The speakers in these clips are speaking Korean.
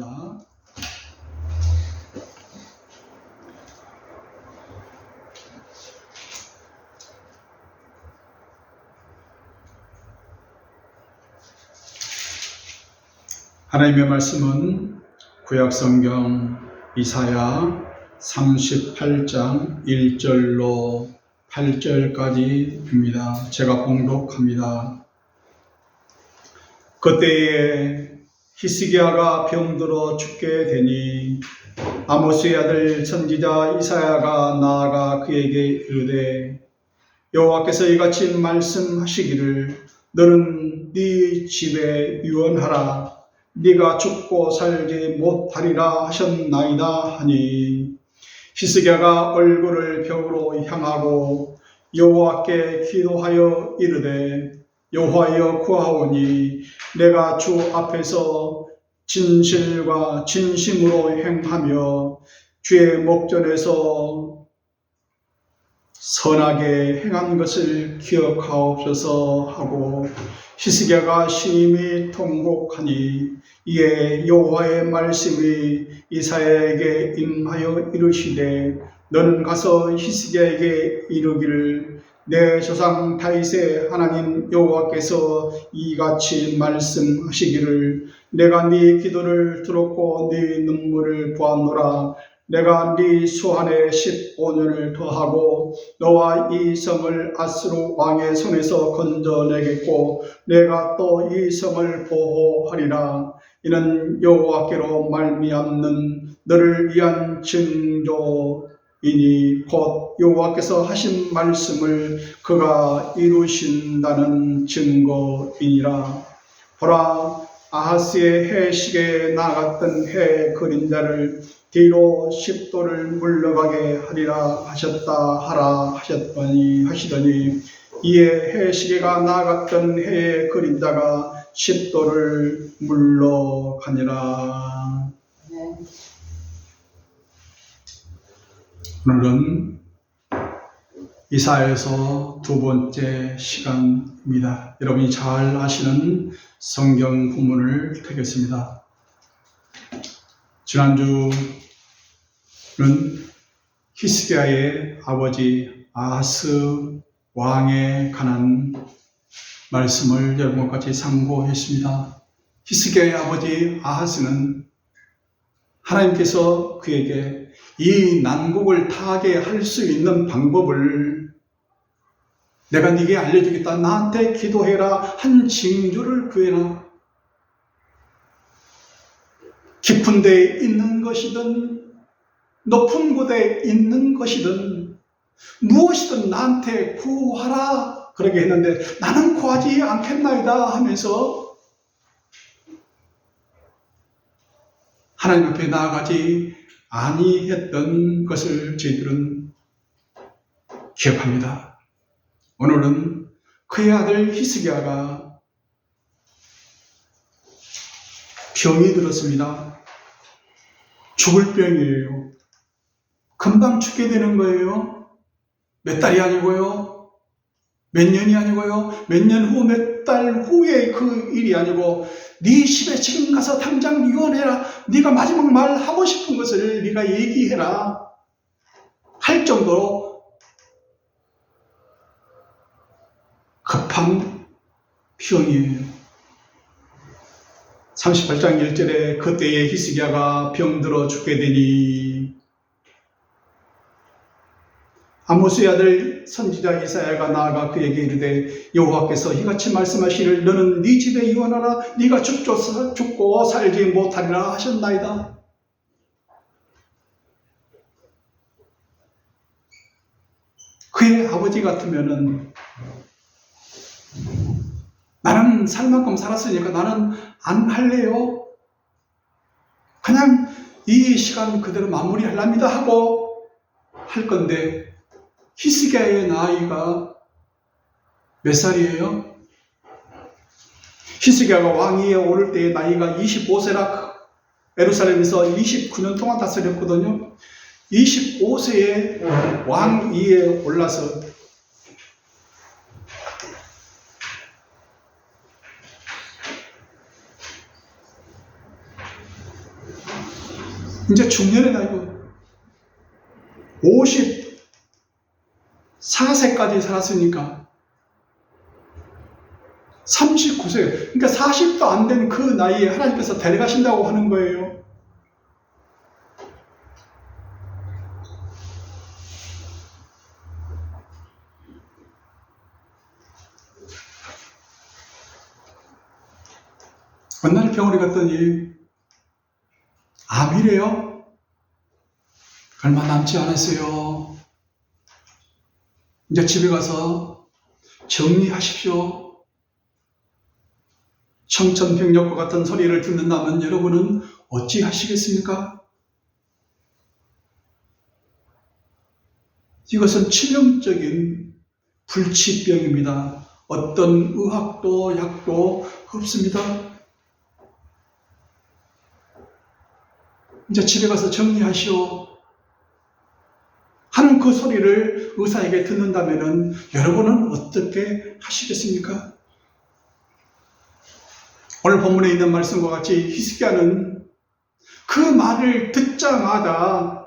하겠습니다. 하나님의 말씀은 구약성경 이사야 38장 1절로 8절까지입니다. 제가 봉독합니다. 그때에 히스기야가 병들어 죽게 되니 아모스의 아들 선지자 이사야가 나아가 그에게 이르되 여호와께서 이같이 말씀하시기를 너는 네 집에 유언하라. 네가 죽고 살지 못하리라 하셨나이다 하니 히스기야가 얼굴을 벽으로 향하고 여호와께 기도하여 이르되 여호와여 구하오니 내가 주 앞에서 진실과 진심으로 행하며 주의 목전에서 선하게 행한 것을 기억하옵소서 하고 히스기야가 심히 통곡하니 이에 여호와의 말씀이 이사야에게 임하여 이르시되 너는 가서 히스기야에게 이르기를 내 조상 다윗의 하나님 여호와께서 이같이 말씀하시기를 내가 네 기도를 들었고 네 눈물을 보았노라. 내가 네 수한에 15년을 더하고 너와 이 성을 아스루 왕의 손에서 건져내겠고 내가 또 이 성을 보호하리라. 이는 여호와께로 말미암는 너를 위한 징조이니 곧 여호와께서 하신 말씀을 그가 이루신다는 증거이니라. 보라, 아하스의 해식에 나갔던 해 그림자를 뒤로 10도를 물러가게 하리라 하셨다 하라 하시더니 이에 해시계가 나갔던 해의 그림자가 10도를 물러가니라. 오늘은 이사야에서 두 번째 시간입니다. 여러분이 잘 아시는 성경 본문을 택했습니다. 지난주는 히스기야의 아버지 아하스 왕에 관한 말씀을 여러분과 같이 상고했습니다. 히스기야의 아버지 아하스는 하나님께서 그에게 이 난국을 타게 할 수 있는 방법을 내가 네게 알려주겠다. 나한테 기도해라. 한 징조를 구해라. 깊은 데에 있는 것이든 높은 곳에 있는 것이든 무엇이든 나한테 구하라. 그러게 했는데 나는 구하지 않겠나이다 하면서 하나님 앞에 나아가지 아니했던 것을 저희들은 기억합니다. 오늘은 그의 아들 히스기야가 병이 들었습니다. 죽을 병이에요. 금방 죽게 되는 거예요. 몇 달이 아니고요. 몇 년이 아니고요. 몇 년 후, 몇 달 후에 그 일이 아니고 네 집에 지금 가서 당장 유언해라. 네가 마지막 말 하고 싶은 것을 네가 얘기해라. 할 정도로 급한 병이에요. 38장 1절에 그때에 히스기야가 병들어 죽게 되니 아모스의 아들 선지자 이사야가 나아가 그에게 이르되 여호와께서 이같이 말씀하시기를 너는 네 집에 유언하라. 네가 죽고 살지 못하리라 하셨나이다. 그의 아버지 같으면은 나는 살 만큼 살았으니까 나는 안 할래요. 그냥 이 시간 그대로 마무리하랍니다 하고 할 건데 히스기야의 나이가 몇 살이에요? 히스기야가 왕위에 오를 때의 나이가 25세라 예루살렘에서 29년 동안 다스렸거든요. 25세에 왕위에 올라서 이제 중년의 나이고 54세까지 살았으니까 39세, 그러니까 40도 안 된 그 나이에 하나님께서 데려가신다고 하는 거예요. 어느 날 병원에 갔더니 암이래요. 얼마 남지 않았어요. 이제 집에 가서 정리하십시오. 청천벽력과 같은 소리를 듣는다면 여러분은 어찌 하시겠습니까? 이것은 치명적인 불치병입니다. 어떤 의학도 약도 없습니다. 이제 집에 가서 정리하시오 하는 그 소리를 의사에게 듣는다면 여러분은 어떻게 하시겠습니까? 오늘 본문에 있는 말씀과 같이 히스기야는 그 말을 듣자마자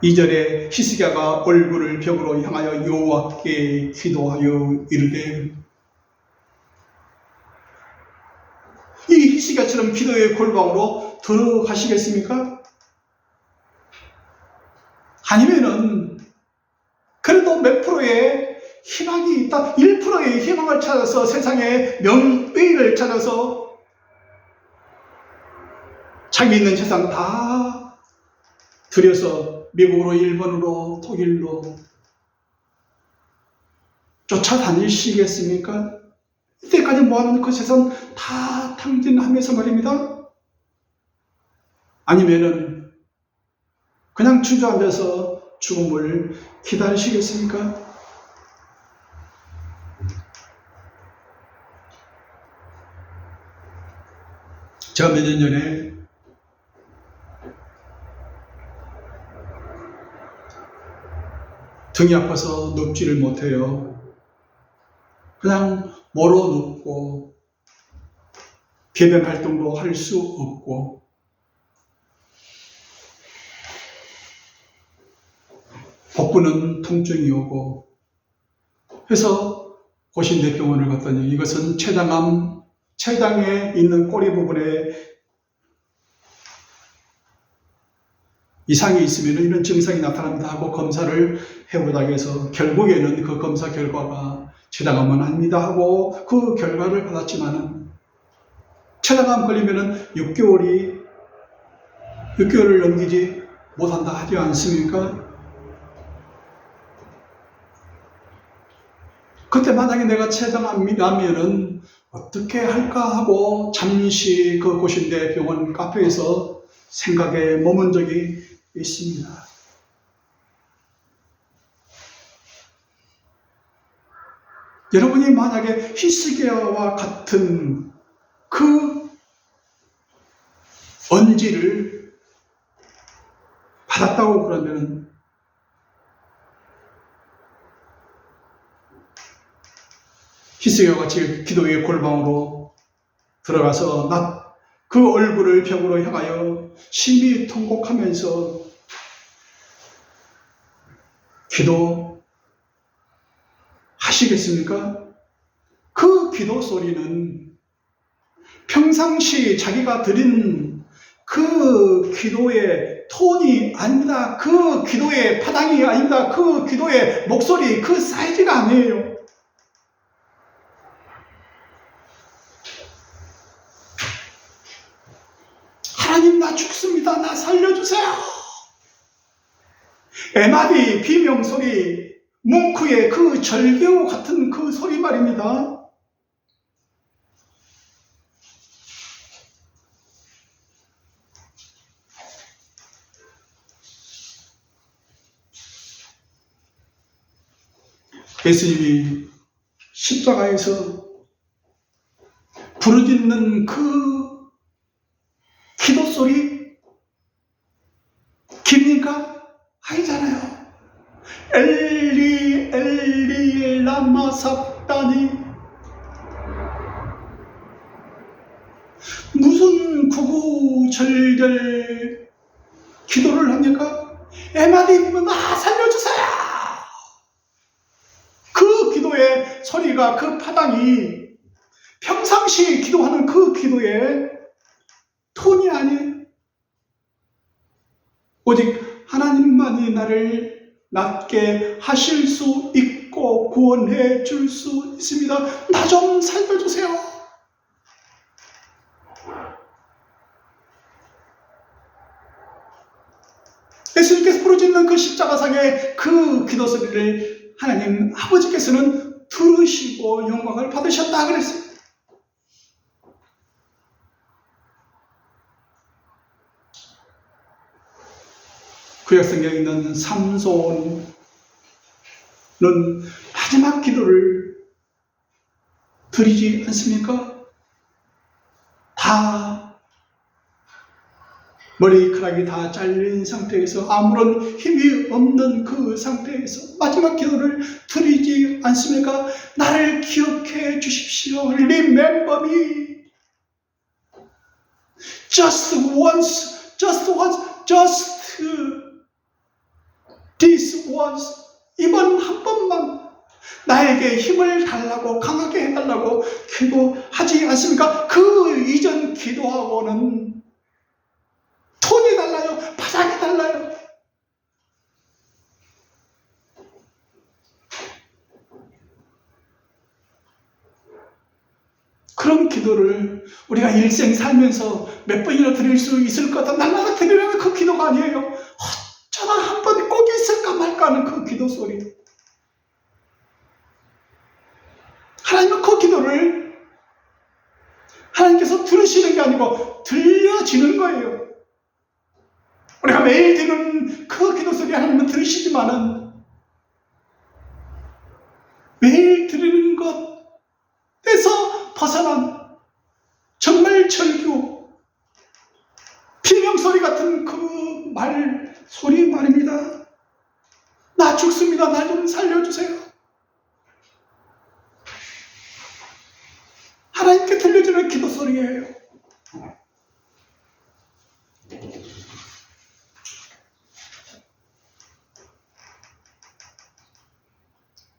2절에 히스기야가 얼굴을 벽으로 향하여 여호와께 기도하여 이르되, 이 히스기야처럼 기도의 골방으로 들어가시겠습니까? 아니면은 그래도 몇 프로의 희망이 있다, 1%의 희망을 찾아서 세상의 명의를 찾아서 자기 있는 재산 다 들여서 미국으로, 일본으로, 독일로 쫓아다니시겠습니까? 이때까지 모아놓은 그 재산 다 탕진하면서 말입니다. 아니면은 그냥 주저앉아서 죽음을 기다리시겠습니까? 제가 몇 년 전에 등이 아파서 눕지를 못해요. 그냥 멀어 눕고 배변 활동도 할 수 없고 복부는 통증이 오고 해서 고신대병원을 갔더니 이것은 췌장암, 췌장에 있는 꼬리 부분에 이상이 있으면 이런 증상이 나타납니다 하고 검사를 해보자고 해서 결국에는 그 검사 결과가 췌장암은 아닙니다 하고 그 결과를 받았지만은 췌장암 걸리면은 6개월을 넘기지 못한다 하지 않습니까? 그때 만약에 내가 췌장암이라면은 어떻게 할까 하고 잠시 그 고신대 병원 카페에서 생각에 머문 적이 있습니다. 여러분이 만약에 히스기야와 같은 그 언지를 받았다고 그러면 히스기야와 같이 기도의 골방으로 들어가서 그 얼굴을 벽으로 향하여 심히 통곡하면서 기도하시겠습니까? 그 기도 소리는 평상시 자기가 드린 그 기도의 톤이 아닙니다. 그 기도의 파장이 아닙니다. 그 기도의 목소리, 그 사이즈가 아니에요. 하나님, 나 죽습니다. 나 살려주세요. 에마디 비명소리, 뭉크의 그 절규 같은 그 소리 말입니다. 예수님이 십자가에서 부르짖는 그 기도 소리 깁니까? 아니잖아요. 엘리 엘리 라마 sabachthani. 무슨 구구절절 기도를 합니까? 에마디님은 나 살려주세요. 그 기도의 소리가, 그 파당이 평상시 기도하는 그 기도의 톤이 아니에요. 오직 하나님만이 나를 낫게 하실 수 있고 구원해 줄 수 있습니다. 나 좀 살려주세요. 예수님께서 부르짖는 그 십자가상의 그 기도 소리를 하나님 아버지께서는 들으시고 영광을 받으셨다 그랬어요. 구약성경에 있는 삼손은 마지막 기도를 드리지 않습니까? 다 머리카락이 다 잘린 상태에서 아무런 힘이 없는 그 상태에서 마지막 기도를 드리지 않습니까? 나를 기억해 주십시오. Remember me. Just once, just this once. 이번 한 번만 나에게 힘을 달라고, 강하게 해달라고 기도하지 않습니까? 그 이전 기도하고는 톤이 달라요. 파장이 달라요. 그런 기도를 우리가 일생 살면서 몇 번이나 드릴 수 있을 것 같아. 날마다 드리려는 그 기도가 아니에요. 어쩌다 한 번이 꼭 있을까 말까 하는 그 기도 소리. 하나님은 그 기도를 하나님께서 들으시는 게 아니고 들려지는 거예요. 우리가 매일 드리는 그 기도 소리 하나님은 들으시지만은 매일 드리는 것에서 벗어난 정말 절규, 비명소리 같은 그 말 소리 말입니다. 나 죽습니다. 나 좀 살려주세요. 하나님께 들려주는 기도 소리예요.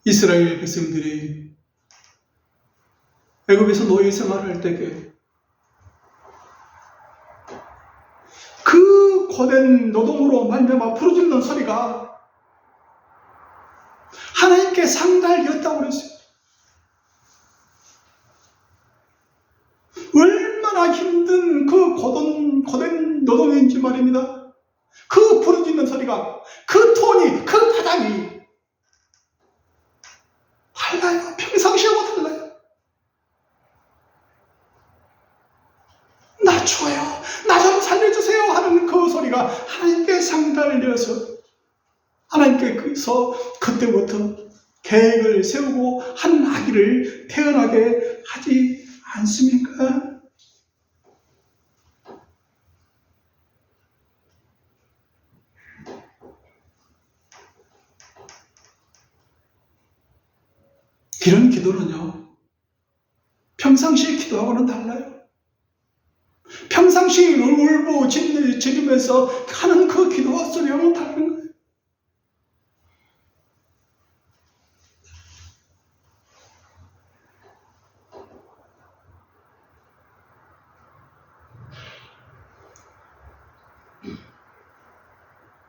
이스라엘 백성들이 애굽에서 노예 생활을 할 때에 그 고된 노동으로 말미암아 부르짖는 소리가 하나님께 상달되었다고 그랬어요. 얼마나 힘든 그 고된 노동인지 말입니다. 그 부르짖는 소리가, 그 톤이, 그 파장이 달라요. 평상시하고 달라요. 나 죽어요. 나 좀 살려주세요 하는 그 소리가 하나님께 상달되어서 하나님께서 그때부터 계획을 세우고 한 아기를 태어나게 하지 않습니까? 이런 기도는요, 평상시 기도하고는 달라요. 평상시 울부짖으면서 하는 그 기도와 소리하고는 다른 거예요.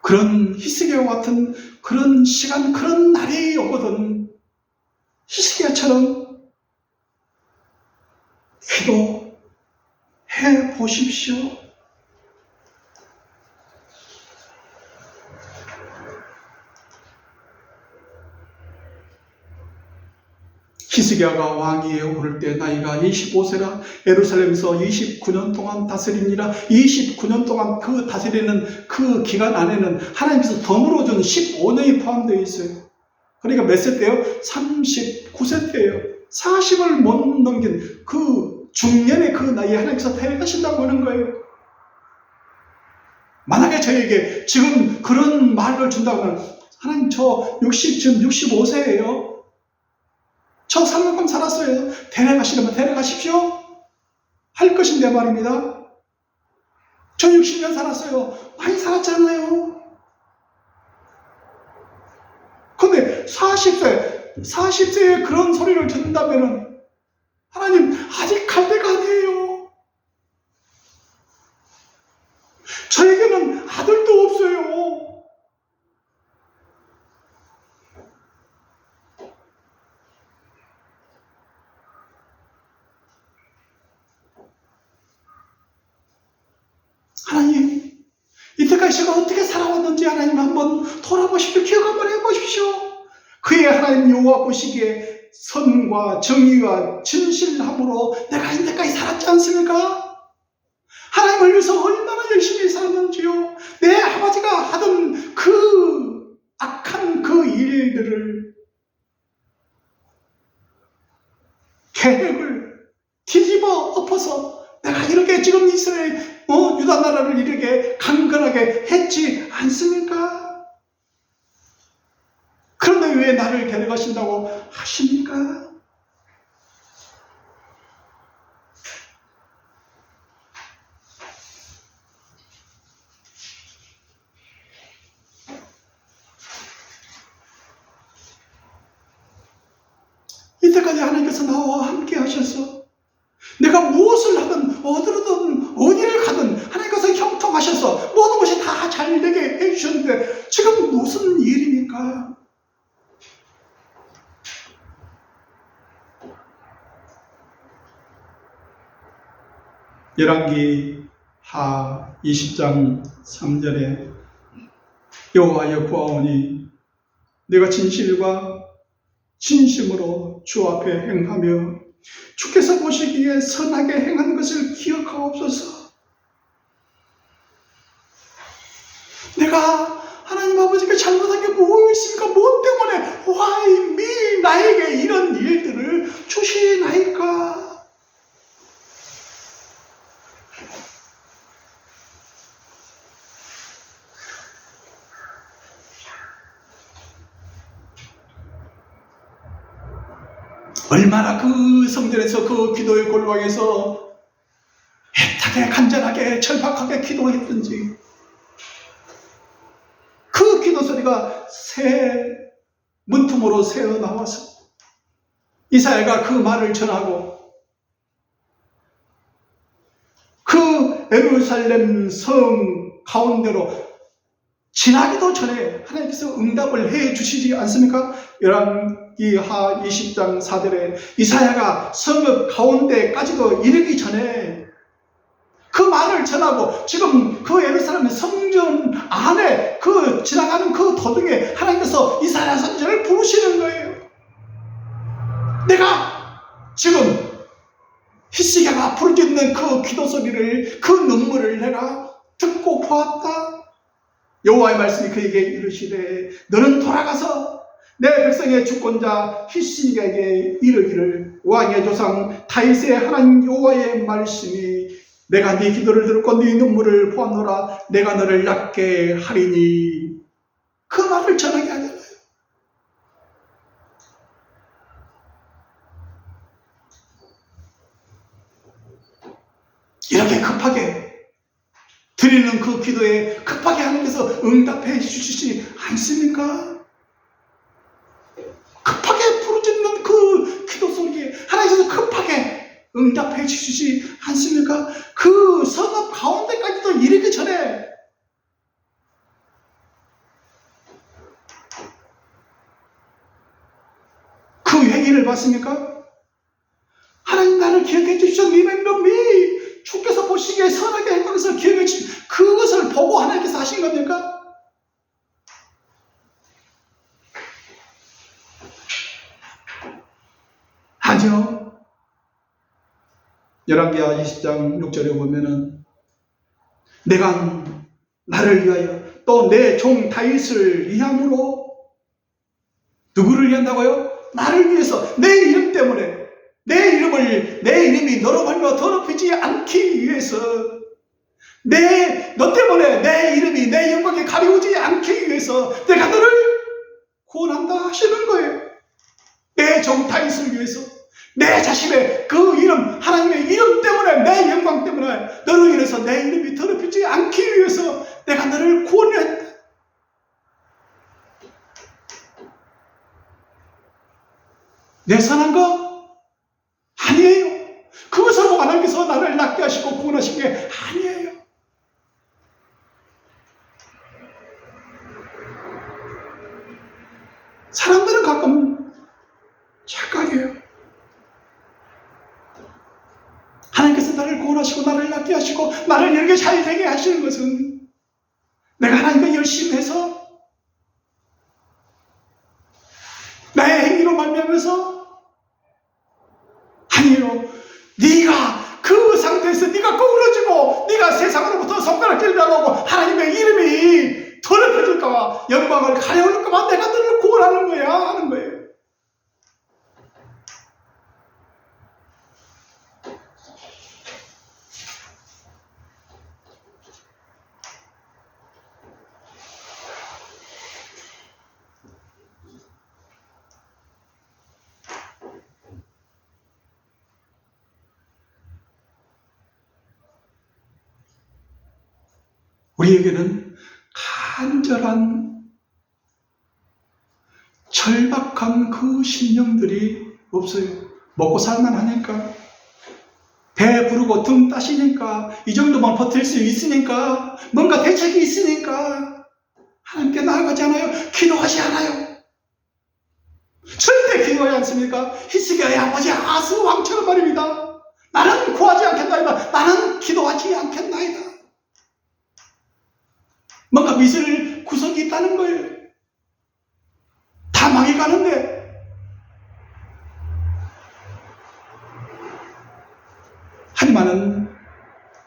그런 히스기야와 같은 그런 시간, 그런 날이 오거든 히스기야처럼 기도해 보십시오. 히스기야가 왕위에 오를 때 나이가 25세라 예루살렘에서 29년 동안 다스리니라. 29년 동안 그 다스리는 그 기간 안에는 하나님께서 덤으로 준 15년이 포함되어 있어요. 그러니까 몇 세 때요? 39세 때예요. 40을 못 넘긴 그 중년의 그 나이에 하나님께서 데려가신다고 하는 거예요. 만약에 저에게 지금 그런 말을 준다고 하면, 하나님 지금 65세예요. 저 살만큼 살았어요. 데려가시려면 데려가십시오. 할 것인데 말입니다. 저 60년 살았어요. 많이 살았잖아요. 근데 40세에 그런 소리를 듣는다면 하나님 아직 갈 때가 아니에요. 저에게는 아들도 없어요. 하나님, 이때까지 제가 어떻게 살아왔는지 하나님 한번 돌아보십시오. 기억 한번 해보십시오. 그의 하나님 여호와 보시기에 선과 정의와 진실함으로 내가 이때까지 살았지 않습니까? 하나님을 위해서 얼마나 열심히 살았는지요. 내 아버지가 하던 그 악한 그 일들을, 계획을 뒤집어 엎어서 내가 이렇게 지금 이스라엘 유다 나라를 이렇게 강건하게 했지 않습니까? 그런데 왜 나를 데려가신다고 하십니까? 이때까지 하나님께서 나와 함께 하셔서 내가 무엇을 하든 어디로든 어디를 가든 하나님께서 형통하셔서 모든 것이 다 잘 되게 해주셨는데 지금 무슨 일입니까? 열왕기 하 20장 3절에 여호와여 구하오니 내가 진실과 진심으로 주 앞에 행하며 주께서 보시기에 선하게 행한 것을 기억하옵소서. 내가 하나님 아버지께 잘못한 게 뭐 있습니까? 뭐 때문에 why 나에게 이런 일들을 주시나이까? 얼마나 그 성전에서 그 기도의 골방에서 애타게 간절하게 절박하게 기도했던지 그 기도 소리가 새 문틈으로 새어 나와서 이사야가 그 말을 전하고 그 예루살렘 성 가운데로 지나기도 전에 하나님께서 응답을 해 주시지 않습니까? 열왕기 하 20장 4절에 이사야가 성읍 가운데까지도 이르기 전에 그 말을 전하고 지금 그 예루살렘 성전 안에 그 지나가는 그 도중에 하나님께서 이사야 선지자를 부르시는 거예요. 내가 지금 히스기야가 부르짖는 그 기도 소리를, 그 눈물을 내가 듣고 보았다. 여호와의 말씀이 그에게 이르시되 너는 돌아가서 내 백성의 주권자 히스기야에게 이르기를 왕의 조상 다윗의 하나님 여호와의 말씀이 내가 네 기도를 들었고 네 눈물을 보았노라. 내가 너를 낫게 하리니. 그 말을 전하게 하잖아요. 이렇게 급하게 드리는 그 기도에 급하게 하나님께서 응답해 주시지 않습니까? 급하게 부르짖는 그 기도 소리에 하나님께서 급하게 응답해 주시지 않습니까? 그 성읍 가운데까지도 이르기 전에 그 회개를 봤습니까? 하나님 나를 기억해 주시오. 리멤버미 주께서 보시기에 선하게 한 것을 기억해 주시오. 그것을 보고 하나님께서 하신 겁니까? 아니요. 열왕기하 20장 6절에 보면은 내가 나를 위하여 또 내 종 다윗을 위함으로 누구를 위한다고요? 나를 위해서 내 이름 때문에 내 이름이 너로 말미암아 더럽히지 않기 위해서 너 때문에 내 이름이 내 영광에 가려우지 않기 위해서 내가 너를 구원한다 하시는 거예요. 내 종 다윗을 위해서 내 자신의 그 이름, 하나님의 이름 때문에, 내 영광 때문에 너를 인해서 위해서, 내 이름이 더럽히지 않기 위해서 내가 너를 구원했다. 내 선한 거? 아니에요. 그것으로 하나님께서 나를 낫게 하시고 구원하신 게 아니에요. 사람들은 가끔 착각해요. 하나님께서 나를 구원하시고 나를 낫게 하시고 나를 이렇게 잘 되게 하시는 것은 내가 하나님과 열심히 해서 나의 행위로 말미암아서 아니에요. 네가 그 상태에서 네가 구부러지고 네가 세상으로부터 손가락질 당하고 하나님의 이름이 더럽혀질까봐 영광을 가려울까봐 내가 너를 구원하는 거야 하는 거예요. 우리에게는 간절한 절박한 그 심령들이 없어요. 먹고 살만 하니까, 배 부르고 등 따시니까, 이 정도만 버틸 수 있으니까, 뭔가 대책이 있으니까 하나님께 나아가지 않아요. 기도하지 않아요. 절대 기도하지 않습니까? 히스기야의 아버지 아스 왕처럼 말입니다. 나는 구하지 않겠나이다. 나는 기도하지 않겠나이다. 뭔가 미술 구석이 있다는 거예요. 다 망해가는데. 하지만은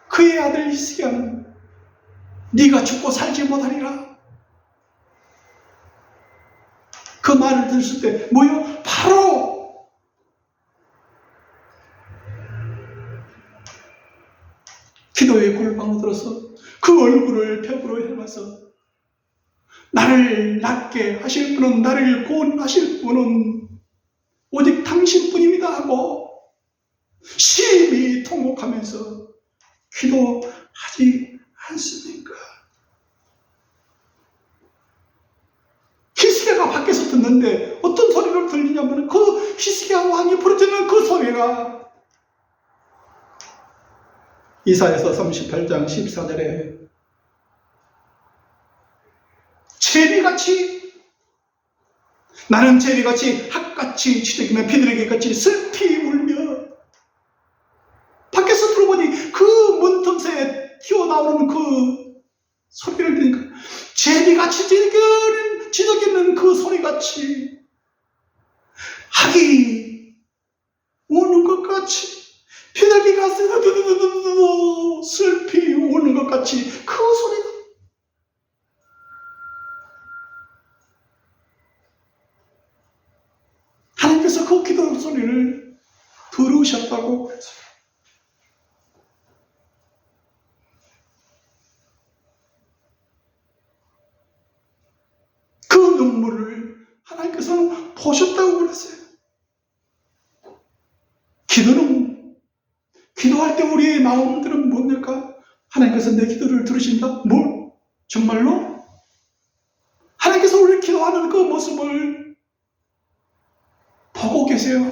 그의 아들 히스기야는 네가 죽고 살지 못하리라. 그 말을 들었을 때 뭐요? 바로 기도의 골방으로 들어서 그 얼굴을 벽으로 향해서 나를 낫게 하실 분은, 나를 구원하실 분은 오직 당신뿐입니다 하고 심히 통곡하면서 기도하지 않습니까? 히스기야가 밖에서 듣는데 어떤 소리를 들리냐면 그 히스기야 왕이 부르짖는 그 소리가 이사야서 38장 14절에 제비같이, 나는 제비같이 핫같이 치대기며 비둘기같이 슬피 울며, 밖에서 들어보니 그 문틈새에 튀어나오는 그 소리를 들으니까 제비같이 짖어기는 그 소리같이, 학이 우는 것 같이, 비둘기가 슬피 우는 것 같이 그 소리가, 하나님께서 그 기도 소리를 들으셨다고 했어요. 그 눈물을 하나님께서는 보셨다고 그랬어요. 기도할 때 우리의 마음들은 뭡니까? 하나님께서 내 기도를 들으신다? 뭘? 정말로? 하나님께서 우리 기도하는 그 모습을 보고 계세요.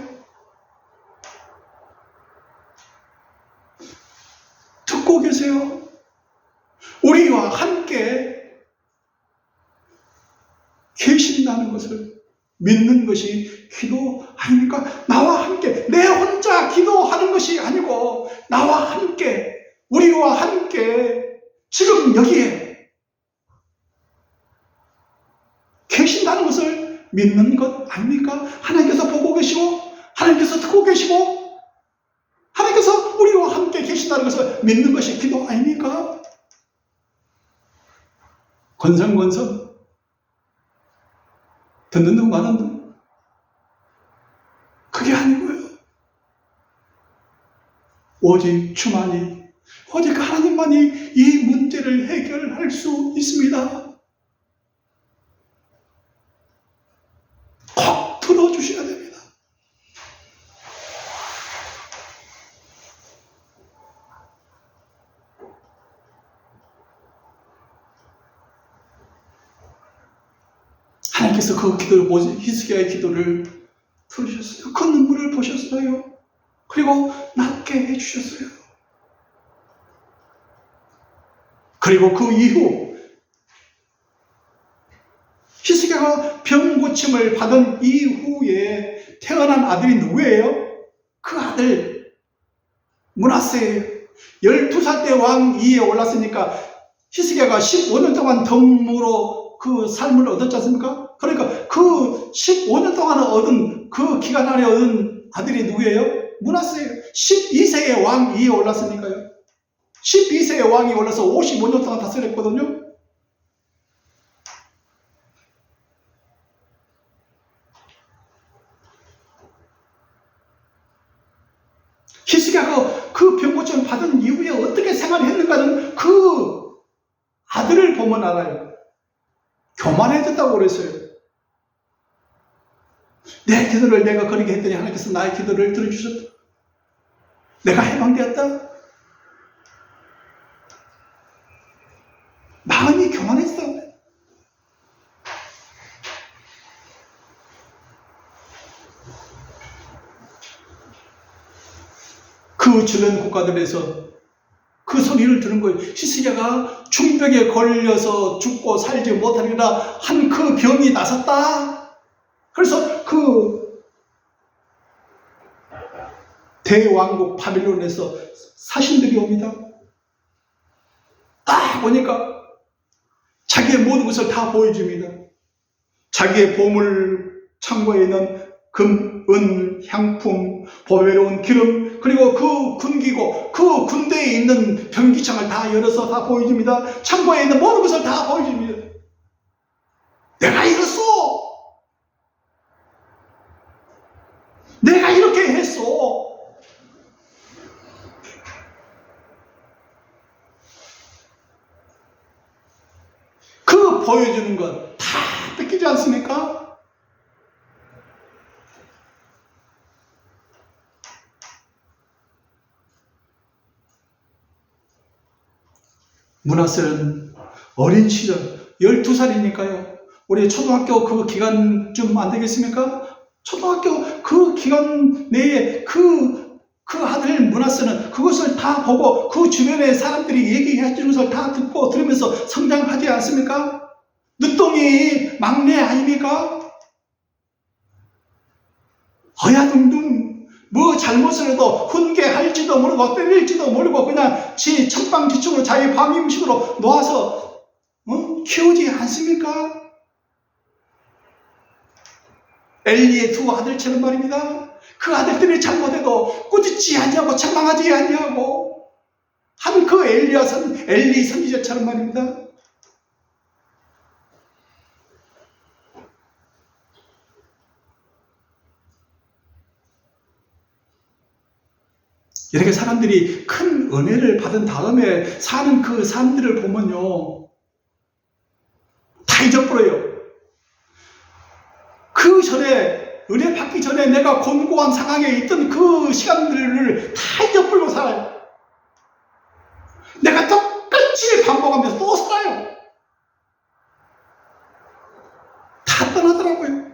듣고 계세요. 우리와 함께 계신다는 것을 믿는 것이 기도 아닙니까? 나와 함께, 내 혼자 기도하는 것이 아니고 나와 함께, 우리와 함께 지금 여기에 계신다는 것을 믿는 것 아닙니까? 하나님께서 보고 계시고 하나님께서 듣고 계시고 하나님께서 우리와 함께 계신다는 것을 믿는 것이 기도 아닙니까? 건성건성 듣는 둥 마는 둥, 그게 아니고요. 오직 주만이, 오직 하나님만이 이 문제를 해결할 수 있습니다. 꼭 들어주셔야 됩니다. 하나님께서 그 기도를, 히스기야의 기도를 들으셨어요. 그 눈물을 보셨어요. 그리고 낫게 해주셨어요. 그리고 그 이후 히스기야가 병 고침을 받은 이후에 태어난 아들이 누구예요? 그 아들 므낫세예요. 12살 때 왕 위에 올랐으니까 히스기야가 15년 동안 덤으로 그 삶을 얻었지 않습니까? 그러니까 그 15년 동안 얻은 그 기간 안에 얻은 아들이 누구예요? 므낫세예요. 12세의 왕 위에 올랐으니까요. 12세의 왕이 올라서 55년 동안 다스렸거든요. 히스기야가 그 병고침을 받은 이후에 어떻게 생활했는가는 그 아들을 보면 알아요. 교만해졌다고 그랬어요. 내 기도를 내가 그렇게 했더니 하나님께서 나의 기도를 들어주셨다. 내가 해방되었다. 마음이 교만했어. 그 주변 국가들에서 그 소리를 들은 거예요. 히스기야가 중병에 걸려서 죽고 살지 못하리라 한 그 병이 나섰다. 그래서 그 대왕국 바빌론에서 사신들이 옵니다. 딱 보니까 자기의 모든 것을 다 보여줍니다. 자기의 보물 창고에 있는 금, 은, 향품, 보배로운 기름, 그리고 그 군기고 그 군대에 있는 병기창을 다 열어서 다 보여줍니다. 창고에 있는 모든 것을 다 보여줍니다. 내가 이랬어. 내가 이렇게 했어. 그 보여주는 것 다 뺏기지 않습니까? 므낫세는 어린 시절 12살이니까요. 우리 초등학교 그 기간 좀 안 되겠습니까? 초등학교 그 기간 내에 그 아들 므낫세는 그것을 다 보고 그 주변의 사람들이 얘기해 주는 것을 다 듣고 들으면서 성장하지 않습니까? 늦둥이 막내 아닙니까? 어야둥둥 뭐 잘못을 해도 훈계할지도 모르고 때릴지도 모르고 그냥 지 천방지축으로 자기 방임식으로 놓아서 키우지 않습니까? 엘리의 두 아들처럼 말입니다. 그 아들들이 잘못해도 꾸짖지 아니하고 책망하지 아니하고 한 그 엘리 선지자처럼 말입니다. 이렇게 사람들이 큰 은혜를 받은 다음에 사는 그 사람들을 보면요, 다 잊어버려요. 그 전에 은혜 받기 전에 내가 곤고한 상황에 있던 그 시간들을 다 잊어버리고 살아요. 내가 똑같이 반복하면서 또 살아요. 다 떠나더라고요.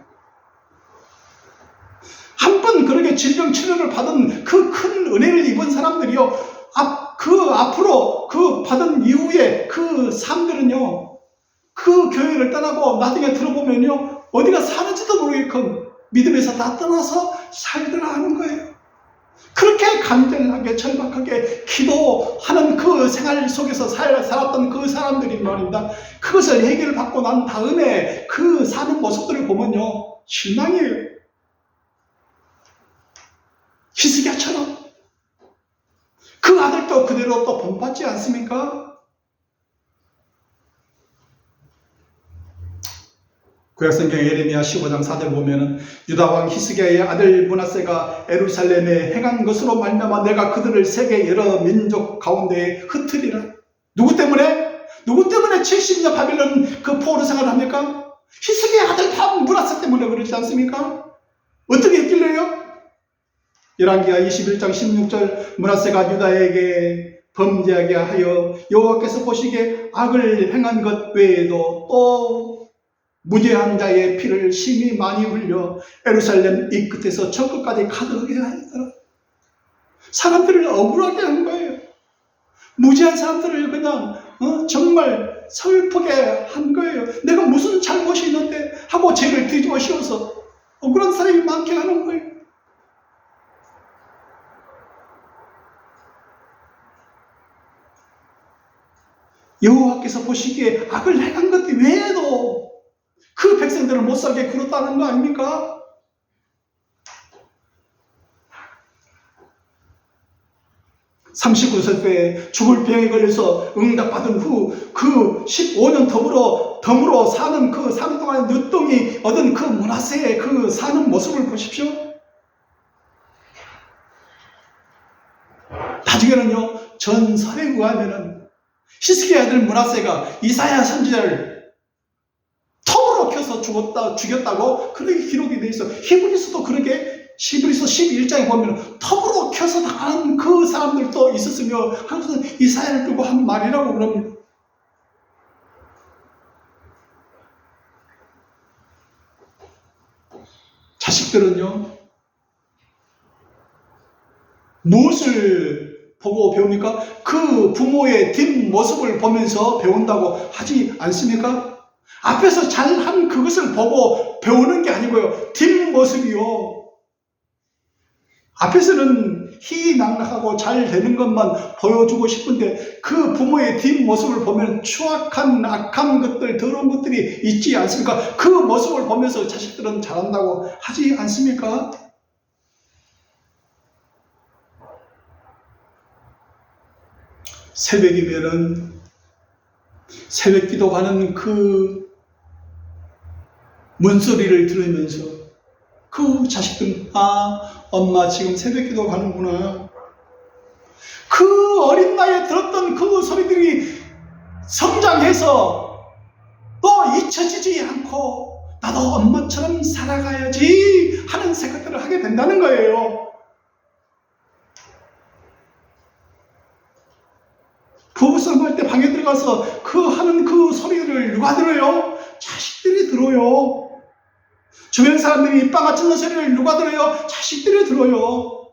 한 번 그렇게 질병 치료를 받은 그 큰 은혜를 입은 사람들이요, 앞으로 그 받은 이후에 그 사람들은요, 그 교회를 떠나고 나중에 들어보면요, 어디가 사는지도 모르게끔 믿음에서 다 떠나서 살더라 하는 거예요. 그렇게 간절하게 절박하게 기도하는 그 생활 속에서 살았던 그 사람들이 말입니다. 그것을 해결을 받고 난 다음에 그 사는 모습들을 보면요, 실망이에요. 히스기야처럼 그 아들도 그대로 또 본받지 않습니까? 구약성경 예레미야 15장 4절 보면은 유다왕 히스기야의 아들 므낫세가 예루살렘에 행한 것으로 말미암아 내가 그들을 세계 여러 민족 가운데에 흩으리라. 누구 때문에 70년 바빌론 그 포로 생활을 합니까? 히스기야 아들 므낫세 때문에 그러지 않습니까? 어떻게 했길래요? 열왕기하 21장 16절 므낫세가 유다에게 범죄하게 하여 여호와께서 보시기에 악을 행한 것 외에도 또 무죄한 자의 피를 심히 많이 흘려 예루살렘 이 끝에서 저 끝까지 가득하게 하였더라. 사람들을 억울하게 한 거예요. 무죄한 사람들을 그냥 정말 슬프게 한 거예요. 내가 무슨 잘못이 있는데 하고 죄를 뒤집어 씌워서 억울한 사람이 많게 하는 거예요. 여호와께서 보시기에 악을 행한 것 외에도 그 백성들을 못 살게 굴었다는 거 아닙니까? (39세) 때 죽을 병에 걸려서 응답받은 후 그 15년 덤으로 사는 그 사는 동안 늦둥이 얻은 그 므낫세의 그 사는 모습을 보십시오. 나중에는요, 전설에 의하면은 히스기야 아들 므낫세가 이사야 선지자를 톱으로 켜서 죽였다고 그렇게 기록이 되어 있어. 히브리서도 그렇게, 히브리서 11장에 보면 톱으로 켜서 당한 그 사람들도 있었으며 항상 이사야를 두고 한 말이라고 그럽니다. 자식들은요, 무엇을 보고 배웁니까? 그 부모의 뒷모습을 보면서 배운다고 하지 않습니까? 앞에서 잘한 그것을 보고 배우는 게 아니고요, 뒷모습이요. 앞에서는 희낙낙하고 잘 되는 것만 보여주고 싶은데 그 부모의 뒷모습을 보면 추악한 악한 것들, 더러운 것들이 있지 않습니까? 그 모습을 보면서 자식들은 잘한다고 하지 않습니까? 새벽이면은 새벽 기도하는 그 문소리를 들으면서 그 자식들은 엄마 지금 새벽 기도 가는구나. 그 어린 나이에 들었던 그 소리들이 성장해서 또 잊혀지지 않고 나도 엄마처럼 살아가야지 하는 생각들을 하게 된다는 거예요. 부부싸움 할 때 방에 들어가서 하는 그 소리를 누가 들어요? 자식들이 들어요. 주변 사람들이 빵아 찢는 소리를 누가 들어요? 자식들이 들어요.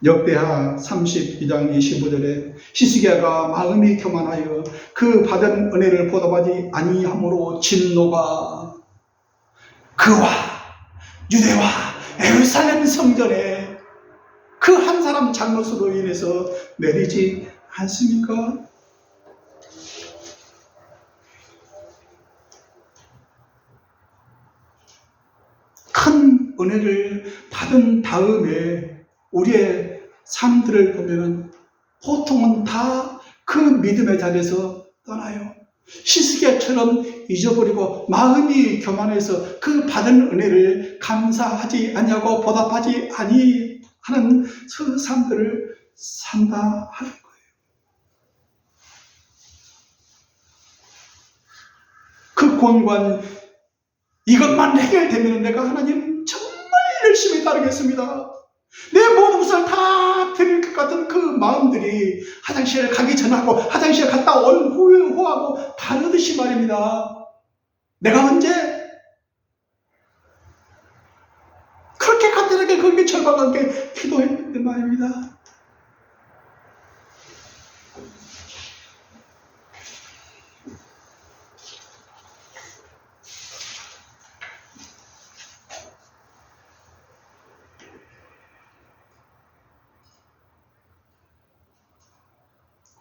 역대하 32장 25절에 히스기야가 마음이 교만하여 그 받은 은혜를 보답하지 아니함으로 진노가 그와 유대와 예루살렘 성전에 그 한 사람 잘못으로 인해서 내리지 않습니까? 큰 은혜를 받은 다음에 우리의 삶들을 보면 보통은 다 그 믿음의 자리에서 떠나요. 히스기야처럼 잊어버리고 마음이 교만해서 그 받은 은혜를 감사하지 아니하고 보답하지 아니하는 그 삶들을 산다 하는 거예요. 그 권관 이것만 해결되면 내가 하나님 정말 열심히 따르겠습니다. 내 모든 것을 다 드릴 것 같은 그 마음들이 화장실에 가기 전하고 화장실에 갔다 온 후하고 다르듯이 말입니다. 내가 언제 그렇게 간단하게 그렇게 절박하게 기도했는데 말입니다.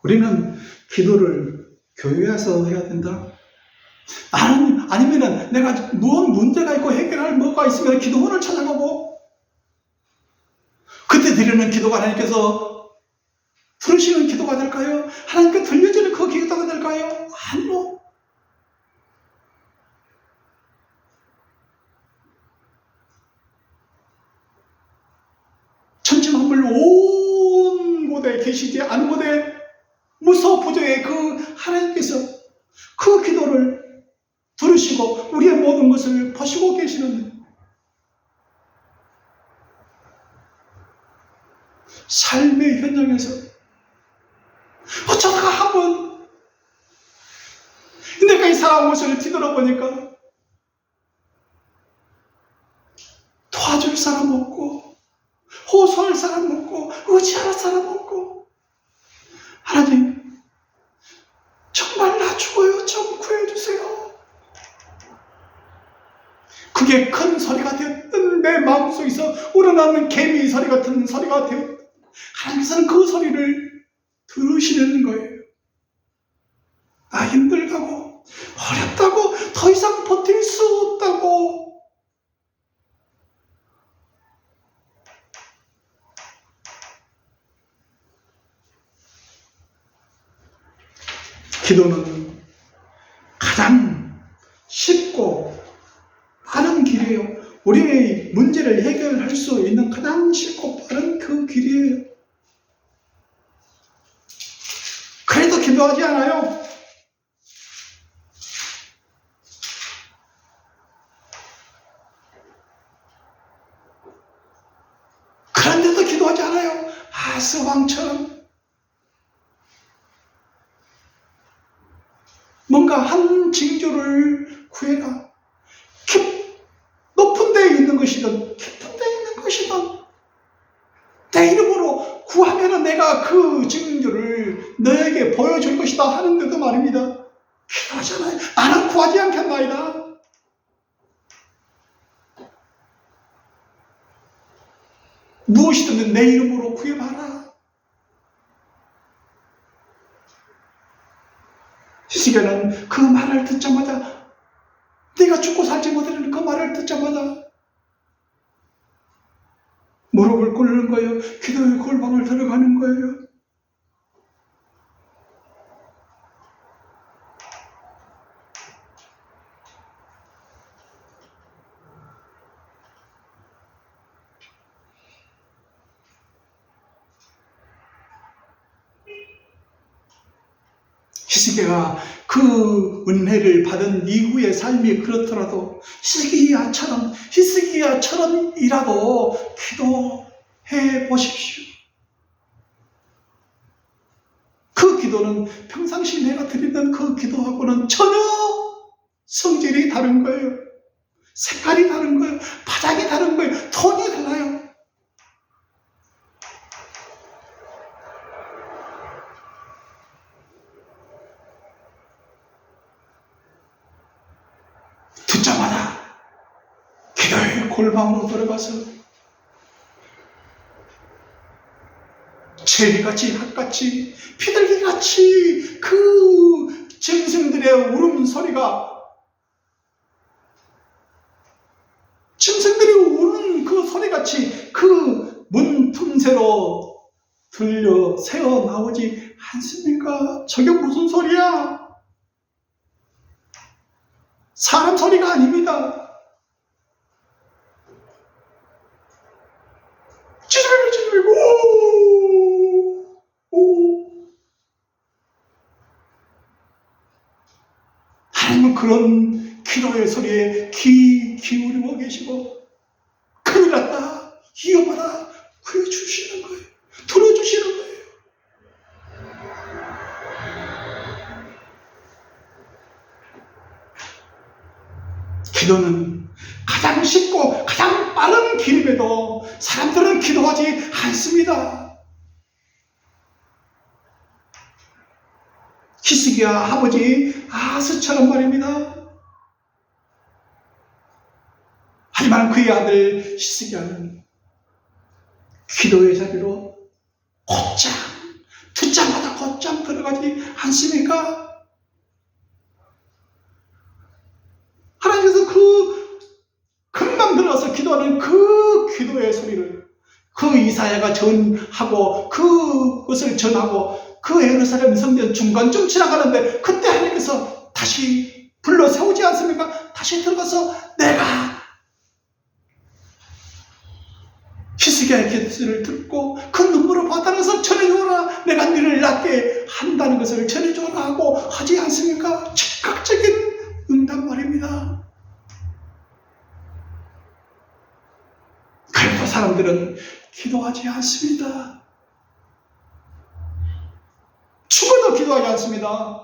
우리는 기도를 교회에서 해야 된다. 아니면은 내가 무슨 문제가 있고 해결할 뭐가 있으면 기도원을 찾아가고 그때 드리는 기도가 하나님께서 들으시는 기도가 될까요? 하나님께 들려지는 그 기도가 될까요? 아니요. 천지만물 온 곳에 계시지 않은 곳에 무소부조의 그 하나님께서 그 기도를 들으시고 우리의 모든 것을 보시고 계시는 삶의 현장에서 사람 옷을 뒤돌아보니까 도와줄 사람 없고 호소할 사람 없고 의지할 사람 없고, 하나님 정말 나 죽어요, 좀 구해주세요. 그게 큰 소리가 되었던 내 마음속에서 우러나는 개미 소리 같은 소리가 되었던, 하나님께서는 그 소리를 들으시는 거예요. 나 힘들다고, 어렵다고, 더 이상 버틸 수 없다고. 기도는 가장 쉽고 빠른 길이에요. 우리의 문제를 해결할 수 있는 가장 쉽고 빠른 그 길이에요. 그래도 기도하지 않아요. 그런데도 기도하지 않아요. 아스 왕처럼 뭔가 한 징조를 구해라. 높은 데에 있는 것이든 깊은 데에 있는 것이든 내 이름으로 구하면 내가 그 징조를 너에게 보여줄 것이다 하는데도 말입니다, 기도하잖아요. 나는 구하지 않겠나이다. 무엇이든 내 이름으로 구해봐라. 히스기야는 그 말을 듣자마자, 네가 죽고 살지 못하는 그 말을 듣자마자 무릎을 꿇는 거예요. 기도의 골방을 들어가는 거예요. 히스기야가 그 은혜를 받은 이후의 삶이 그렇더라도 히스기야처럼이라도 기도해 보십시오. 그 기도는 평상시 내가 드리는 그 기도하고는 전혀 성질이 다른 거예요. 색깔이 다른 거예요. 바닥이 다른 거예요. 톤이 달라요. 듣자마자 기도의 골방으로 들어가서 제비같이 핫같이 피들기같이 그 짐승들의 울음소리가, 짐승들이 우는 그 소리같이 그 문 틈새로 들려 새어나오지 않습니까? 저게 무슨 소리야? 사람 소리가 아닙니다. 찌르르 오. 하나님은 그런 기도의 소리에 귀 기울이고 계시고, 큰일 났다, 위험하다, 구해주시는 거예요. 들어주시는 거예요. 기도는 가장 쉽고 가장 빠른 길임에도 사람들은 기도하지 않습니다. 히스기야 아버지 아스처럼 말입니다. 하지만 그의 아들 히스기야는 기도의 자리로 곧장, 듣자마자 곧장 들어가지 않습니까? 하나님께서 그 금방 들어서 기도하는 그 기도의 소리를 그 이사야가 전하고 그것을 전하고 그 예루살렘 성전 중간쯤 지나가는데 그때 하나님께서 다시 불러 세우지 않습니까? 다시 들어가서 내가 히스기야의 기도를 듣고 그 눈물을 받아내서 전해주어라, 내가 너를 낫게 한다는 것을 전해주어라 하고 하지 않습니까? 즉각적인 응답 말입니다. 그래도 사람들은 기도하지 않습니다. 죽어도 기도하지 않습니다.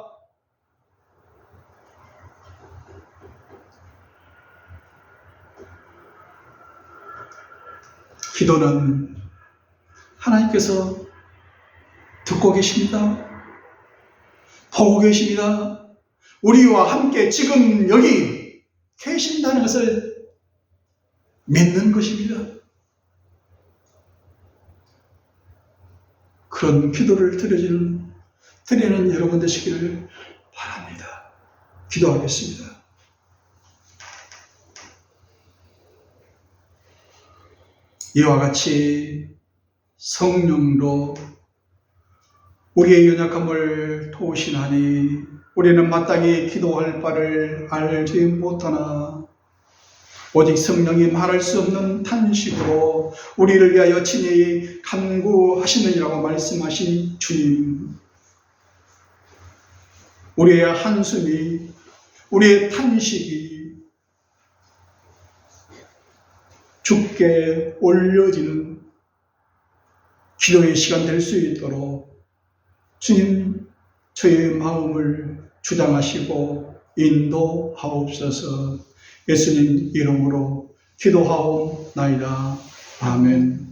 기도는 하나님께서 듣고 계십니다. 보고 계십니다. 우리와 함께 지금 여기 계신다는 것을 믿는 것입니다. 그런 기도를 드리는 여러분 되시기를 바랍니다. 기도하겠습니다. 이와 같이 성령으로 우리의 연약함을 도우시나니 우리는 마땅히 기도할 바를 알지 못하나 오직 성령이 말할 수 없는 탄식으로 우리를 위하여 친히 간구하시느니라고 말씀하신 주님, 우리의 한숨이, 우리의 탄식이 주께 올려지는 기도의 시간 될 수 있도록 주님, 저의 마음을 주장하시고 인도하옵소서. 예수님 이름으로 기도하옵나이다. 아멘.